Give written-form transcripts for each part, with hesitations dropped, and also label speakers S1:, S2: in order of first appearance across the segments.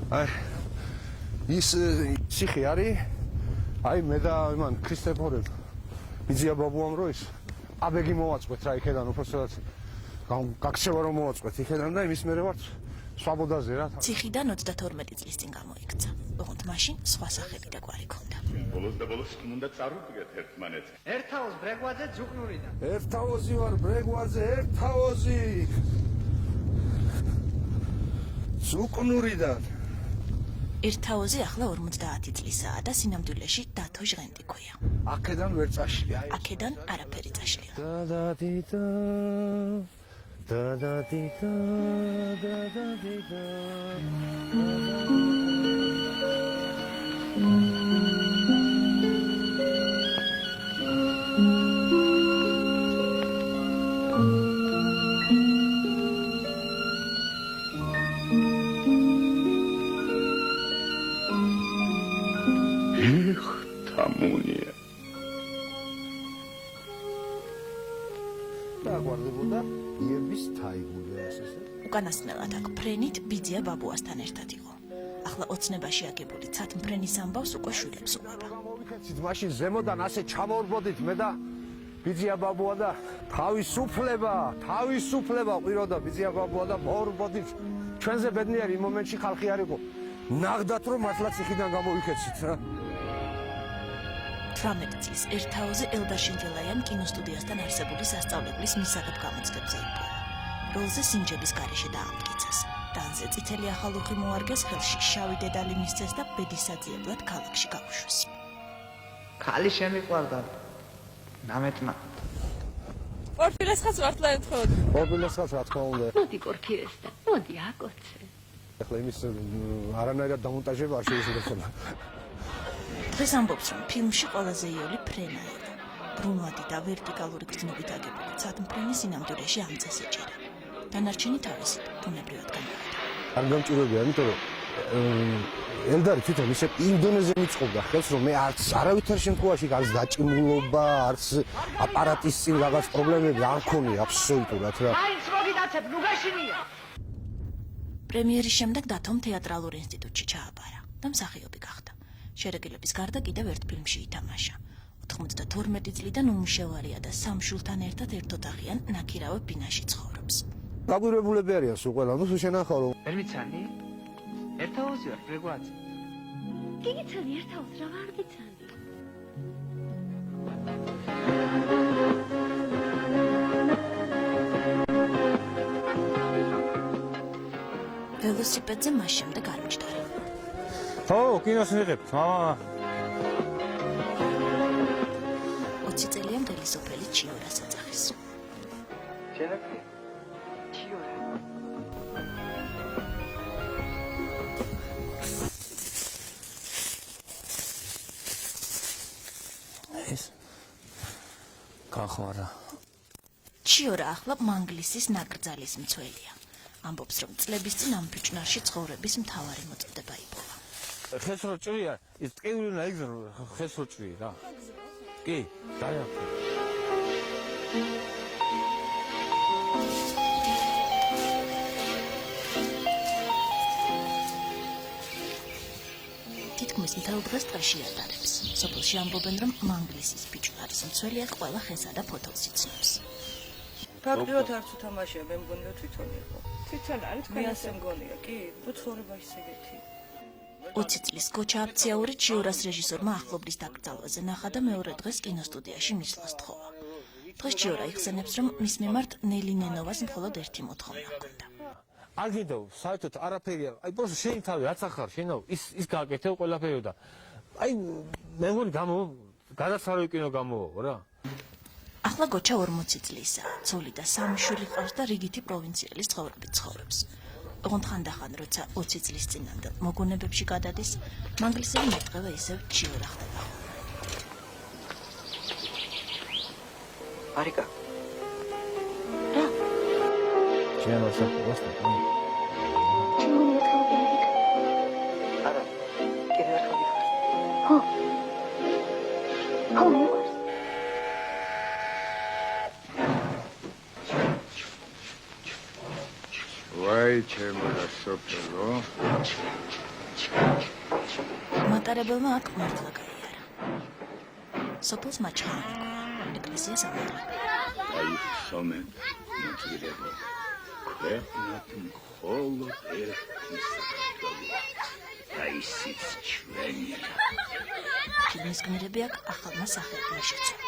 S1: აი ის ციხე არის აი მე და იმან ქრისტეფორემ ბიძია ბაბუამ რო ის აბეგი მოვაწყვეთ რა იქიდან უბრალოდ გაქცევა რომ მოვაწყვეთ იქიდან და იმის მერე ვართ სვაბოდაზე რა
S2: ციხიდან 32 წლის წინ გამოიქცა ოღონდ მაშინ სხვა სახელი და გვარი ქონდა
S3: ბოლოს და ბოლოს უნდა წარუდგეთ ერთმანეთს
S4: ერთაოს ბრეგვაძე ძუკნურიდან
S1: ერთაოზი ვარ ბრეგვაძე ერთაოზი ძუკნურიდან
S2: ერთაოზი ახლა 50 წლისაა და სინამდვილეში დათო ჟღენტი ქვია.
S1: აქედან ვერ წაშლია.
S2: აქედან არაფერი წაშლია.
S3: თამუნია
S1: დაგვარდებოდა იების თაიგული ასეზე.
S2: უკანასკნელად აქ ფრენით ბიძია ბაბუასთან ერთად იყო. ახლა ოცნებაში აგებული ცათმფრენის ამბავს უკვე შვილებს უყვება.
S1: გამოვიქეცით მაშინ ზემოდან ასე ჩამოვარბოდით მე და ბიძია ბაბუა და თავისუფლება ყვიროდა ბიძია ბაბუა და მოვარბოდით. ჩვენზე ბედნიერი იმ მომენტში ხალხი არ იყო. ნახდათ რომ მართლაც იქიდან გამოვიქეცით რა.
S2: 18 წლის ერთაოზე ელდარ შინჯელაიამ კინოსტუდიასთან არსებული სასწავლებლის მისაღებ გამოცხადებზე იპოვა. როლზე სინჯების გარეშე დაამტკიცეს. დანზე წითელი ახალუხი მოარგეს, ხელში შავი დედალი მისცეს და ბედისაძიებლად ქალაქში გაუშვეს.
S4: ქალი შემიყვარდა. ნამეტმა.
S5: პორფირესხაც მართლა ეთხოვდა.
S1: პორფირესხაც რა თქმა უნდა.
S6: მოდი პორფირესთან. მოდი აკოცე.
S1: ახლა იმის არანაირად დამონტაჟება არ შეიძლება.
S2: დღეს ამბობს, რომ ფილმში ყველაზე იოლი ფრენა იყო. ბრუნვადი და ვერტიკალური გრძნობით აგებული ცათმფრენი სინამდვილეში ამ წეს ეჭირა. დანარჩენი თავისი ბუნებრივად გამოვიდა.
S1: არ გამჭირებია, იმიტომ რომ ელდარი თვითონ ისე ინდონეზე მიწყობდა ხელს, რომ მე არც არავითარ შემთხვევაში არც დაჭიმულობა, არც აპარატის წინ რაღაც პრობლემები არ მქონია აბსოლუტურად რა.
S4: მაინც მოგიტაცებ, ნუ გაშინია.
S2: პრემიერის შემდეგ დათომ თეატრალურ ინსტიტუტში ჩააბარა და მსახიობი გახდა. შერეგილების გარდა კიდევ ერთ ფილმში ითამაშა. 92 წლიდან უმუშევარია და სამ შვილთან ერთად ერთოთახიან ნაქირავე ბინაში ცხოვრობს.
S1: გაგვირებულები არიან სულ ყველა, ნუ შენახავ რომ
S4: ვერ მიცანი? ერთაოზი ვარ, ბრეგვაძე.
S6: გიგიცანი ერთაოს რა ვარ გიცანი?
S2: ველოსიპედზე მას შემდეგ არ მიჯდარა.
S7: ხო, კინოს მიღებთ, მამა.
S2: 20 წელია მგელი სოფელი ჩიორას აძახის.
S4: შენაკრია? ჩიორა.
S7: ეს კახარა.
S2: ჩიორა ახლა მანგლისის ნაკრძალის მცველია. ამბობს, რომ წლების წინ ამ ფიჭნარში ცხოვრების მთავარი მოწოდება იპოვა.
S7: ხეს რო ჭრია, ის ტკივილი უნდა იგზნო, ხეს რო ჭრი რა. კი, დაიახო.
S2: თითქმის მთელ დღეს ტყეში ატარებს. სოფელში ამბობენ, რომ მანგლისის ფიჭნარის მცველია ყველა ხესა და ფოთოლს იცნობს.
S5: ფაქტიურად არც უთამაშია, მე მგონია თვითონ იყო.
S8: თვითონ არის
S5: მე ასე მგონია, კი, უცხოვრება ისეგეთი.
S2: 20 წლის გოჩა აფციაური ჩიორას რეჟისორმა ახლობლის დაკრძალვაზე ნახა და მეორე დღეს კინოსტუდიაში მისვლას თხოვა. დღეს ჩიორა იხსენებს, რომ მის მიმართ ნელი ნენოვას მხოლოდ ერთი მოთხოვნა ჰქონდა.
S7: არ გინდა საერთოდ არაფერია. აი პროსტ შენი თავი რაც ახარ, შენო ის გააკეთე ყველაფერი და აი მე მგონი გადასარევი კინო გამოვაო რა.
S2: ახლა გოჩა 40 წლისაა. ცოლი და სამი შვილი ყავს და რიგითი პროვინციალის ცხოვრებით ცხოვრობს. ოღონდ ხანდახან როცა 20 წლის წინამდელ მოგონებებში გადადის, მანგლისელი მეტყევე ისევ ჩიორა ხდება.
S4: არიკა.
S6: რა?
S7: ჩემო საფოსტა.
S6: ჩემი ეთქები არიკა.
S4: არა. კიდევ ერთხელ გიხარ.
S6: ხო. ხო, მიყვარს.
S3: ვაი ჩემო რა სოფელო
S2: მატარებელმა აქ მართლა გაიარა. სოფელს მაჩხანი ეკლესიას ამაღლება.
S3: აი სომე მოწიდება. ქვეყნად მხოლოდ ერთი საქართველო. აისიც ჩვენია.
S2: ფილმის გმირები აქ ახალმა სახელმა შეცვალა.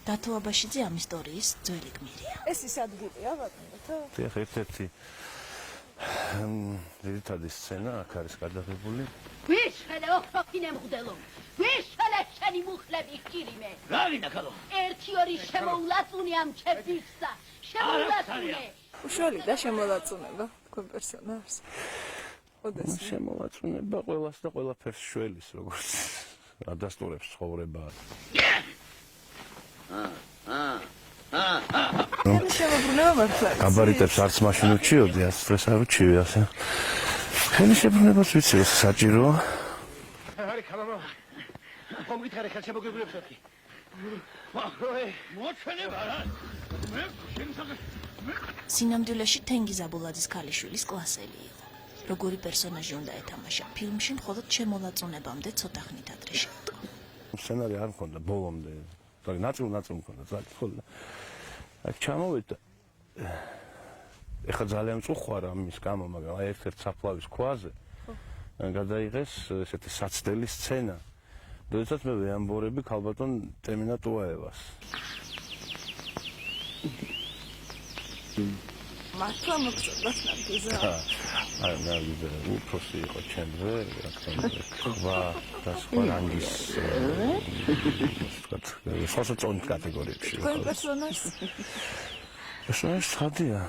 S2: დათო აბაშიძე ამ ისტორიის ძველი გმირია.
S5: ეს ის ადგილია ბატონო.
S1: ეხლა ერთ-ერთი ძირითადი სცენა აქ არის გადაღებული.
S8: ვიშელე ოქროქინე მღდელო ვიშელე შენი მუხლები ხირიმე
S3: რა გინდა ქალო?
S8: ერთი ორი შემოულაწუნე ამ ჩემისა შემოულაწუნე
S5: უშუალი და შემოლაწუნება თქვენ პერსონაჟს. ოდეს
S1: შემოვაწუნება ყველას და ყველაფერს შველის როგორც ადასტურებს ცხოვრება.
S5: შემოbrunება მართლა.
S1: გაბარიტებს არც მაშინ უჩიოდი, ასწრეს არ უჩივი ასე. ხელი შებრუნებას ვიცი ეს საჭიროა.
S7: არი ხალხო მომგითხარი ხელ შემოგებულებს ოთი მოჩვენება რა მე შემსაგე
S2: სინამდვილეში თენგი ზაბულაძის ქალიშვილის კლასელი იყო. როგორი პერსონაჟი უნდა ეთამაშა ფილმში, მხოლოდ შემოლაწუნებამდე ცოტა ხნით ადრე შეიტყო.
S1: სცენარი არ მქონდა ბოლომდე. ნაწილ მქონდა ძალიან ხოლმე. აქ ჩამოვედა. ეხლა ძალიან მწუხვარ ამის გამო, მაგრამ აი ერთ-ერთ საფლავის ქვაზე გადაიღეს ესეთი საცდელი სცენა. როდესაც მე ვეამბორები ქალბატონ ტერმინატუაევას.
S5: მართლა მოგწოდათ ნამდვილად.
S1: აი მე უფროსი იყო ჩემზე, რა და სხვა რანგის სოციალური კატეგორიებში.
S5: თქვენ პერსონაჟს
S1: პერსონაჟი ხადია.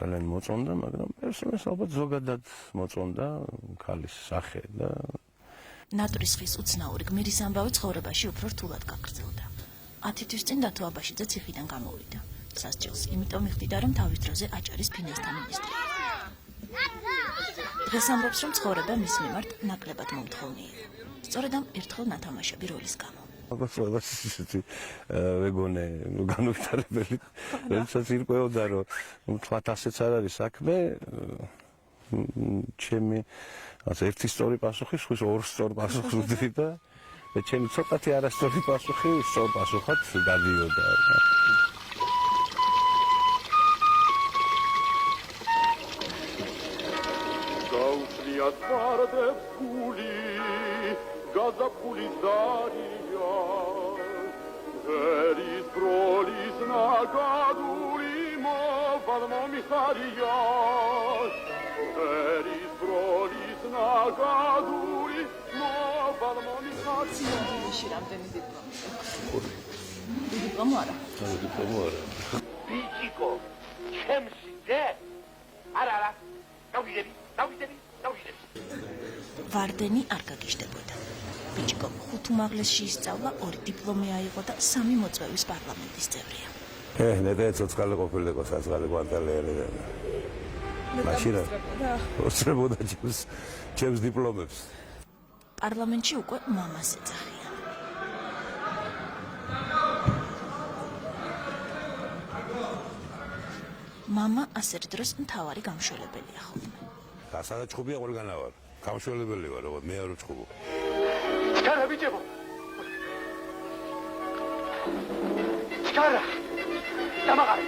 S1: ძალიან მოწონდა, მაგრამ პერსონაჟს ალბათ ზოგადად მოწონდა ქალის სახე და
S2: ნატრის ხის უცნაური გმირის ამბავი ცხოვრებაში უფრო რთულად გაგრძელდა. 10 თვის წინ დათო აბაშიძე ციხიდან გამოვიდა. სასჯელს იმიტომ იხდიდა, რომ თავის დროზე აჭარის ფინანსთა მინისტრი იყო. დღეს ამბობს, რომ ცხოვრება მის მიმართ ნაკლებად მომთხოვნი იყო. სწორედ ამ ერთხელ ნათამაშები როლის გამო.
S1: ალბათ ყველას ისეთი ვეგონე განვითარებელი, როდესაც ირკვეოდა, რომ თქვათ ასეც არ არის საქმე, ჩემი ასე ერთი სწორი პასუხი, სხვის ორ სწორ პასუხს ვდივი და ჩემი ცოტათი არასწორი პასუხი სწორ პასუხად გადიოდა.
S3: გაუწიათ ვარდებს გული გაზაფხული ზარია ვერის ბროლის ნაგადული მოვალ მომიხარია ვერის ბროლის ნაგადული მოვალ მომიხარია
S2: დიპლომა არა.
S3: ბიჭიკო ჩემში დე არა დავიდები
S2: ვარდენი არ გაგიჟდებოდა. ბიჭიკო 5 უმაღლესში ისწავლა, 2 დიპლომი აიღო და 3 მოწვევის პარლამენტის წევრია.
S9: ნეტე ცოცხალი ყოფილიყო საწყალი კვანტალიანი. მაშინ ოსრებოდა ჩემს დიპლომებს.
S2: პარლამენტში უკვე მამას ეძახიან. მამა ასეთ დროს მთავარი გამშველებელია ხოლმე.
S9: სადაც ჭუბია ყველგანა ვარ. გამშველებელი ვარ, როგორც მე არ ვჭუბო.
S3: ჩქარა ბიჭებო ჩქარა დამაღარე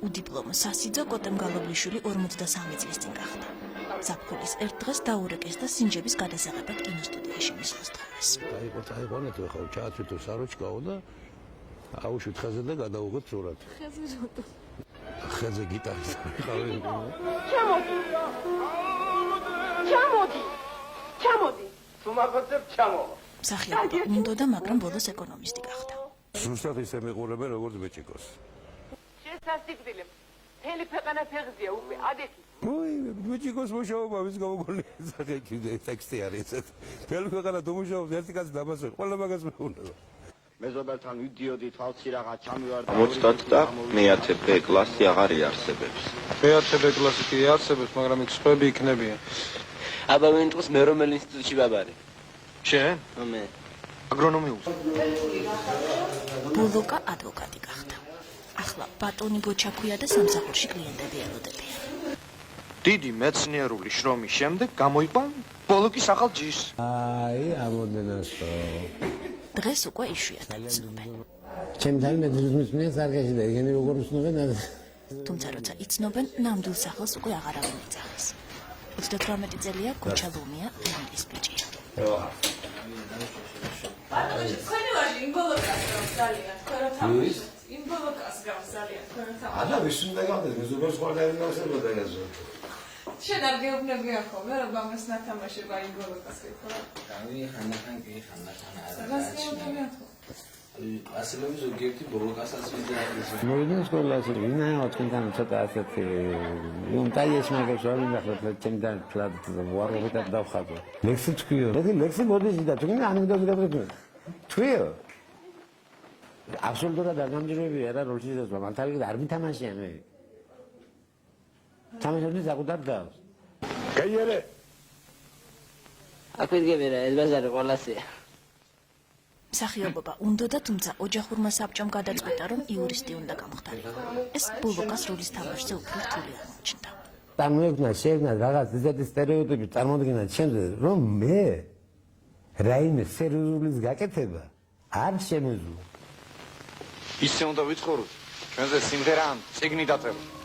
S2: უდიპლომო სასიძო კოტემგალობლიშვილი 53 წლის წინ გახდა. ზაფხულის ერთ დღეს დაურეკეს და სინჯების გადასაღებად კინოსტუდიაში მისვლის თხოვეს.
S9: აიყონეთ ხო ჩაათვითო საროჩკაო და აუშვით ხეზე და გადავუღოთ სურათი. ხეზე გიტარის ხავი.
S8: ჩამოდი
S3: თუმაგოცებ ჩამო
S2: მსახიობობა უნდოდა, მაგრამ ბოლოს ეკონომისტი გახდა.
S9: ზუსტად ისე მიყურებენ როგორც ბიჭიკოს.
S8: შესასწავლებელი მთელი ქვეყანა ფეხზეა უკვე ადეთი
S9: ой, ბიჭიკოს მუშაობა ვის გამოგონი საკითხი ტექსტი არის ესეთ. მთელი ქვეყანა დუმუშაობს ერთი კაცი დამასვე, ყველა მაგას მეუბნება.
S3: მეზობელთან ვიდიოდი თვალში რაღაც ჩამივარდა
S10: 70 და მეათე B კლასი აღარ იარსებებს.
S11: მეათე B კლასი კი იარსებებს, მაგრამ იქ სხვები იქნებიან.
S4: აბა მე მითხოს მე რომელ ინსტიტუტში ვაბარე?
S11: შენ?
S4: მე.
S11: აგრონომიულს.
S2: ბოლოკა ადვოკატი გახდა. ახლა ბატონი გოჩაქვია და სამსახურში კლიენტები ელოდებიან.
S11: დიდი მეცნიერული შრომის შემდეგ გამოიყვა ბოლოკის ახალ ჯიშს.
S9: აი, ამოდენასო.
S2: დღეს უკვე იშვიათად იცნობენ.
S9: ჩემთან მეძრიზმის მინეს არ გაიჭირდა, ეგენი როგორ უსნობენ?
S2: თუმცა როცა იცნობენ, ნამდვილ სახელს უკვე აღარავინ იძახის. 38 წელია გოჩა ლომია ემილის ბიჭია.
S9: ადა ვისუნდა გავდეს, მე ზოგადად სხვა დაინახება და გაზო.
S5: შენ არ გეუბნებიან ხოლმე, რომ ამას ნათამაშება ინგოლოკას ხო?
S4: ხანდახან კი, ხანდახან არა.
S5: რას გეუბნებიან ხო?
S4: ასევე ზოგიერთი ბოლოკასაც ვიზარდებს.
S9: მოვიდნენ სკოლაში, ვინაო თქვენთან ცოტა ასეთი უნტაიეს მაგას არ მინახავთ, ჩემთან ფლად ვარობით დავხატო. ლექსი თქვიო. ლექსი მოდის და თქვენ ანეკდოტი გადაგებთ. თქვიო. აბსოლუტურად არ გამჯერებია რა როლში ზოგადად, მართალია არ მითამაშია მე. თამაშობდი საკუთარ დავს. გაიარე.
S4: აფერგები რა, ეს ბაზარი ყოლასია.
S2: მსახიობობა უნდოდა, თუმცა ოჯახურმა საბჭომ გადაწყვიტა, რომ იურისტი უნდა გამხდარიყო. ეს ბულოკას როლის თამაშზე უფრო რთული აღმოჩნდა.
S9: წარმოექმნა შეექმნა რაღაც ისეთი სტერეოტიპი წარმოდგენა ჩემზე, რომ მე რაიმე სერიოზულის გაკეთება არ შემეძლო.
S11: ისე უნდა ვიცხოვროთ. ჩვენზე სიმღერა ან წიგნი დაწეროთ.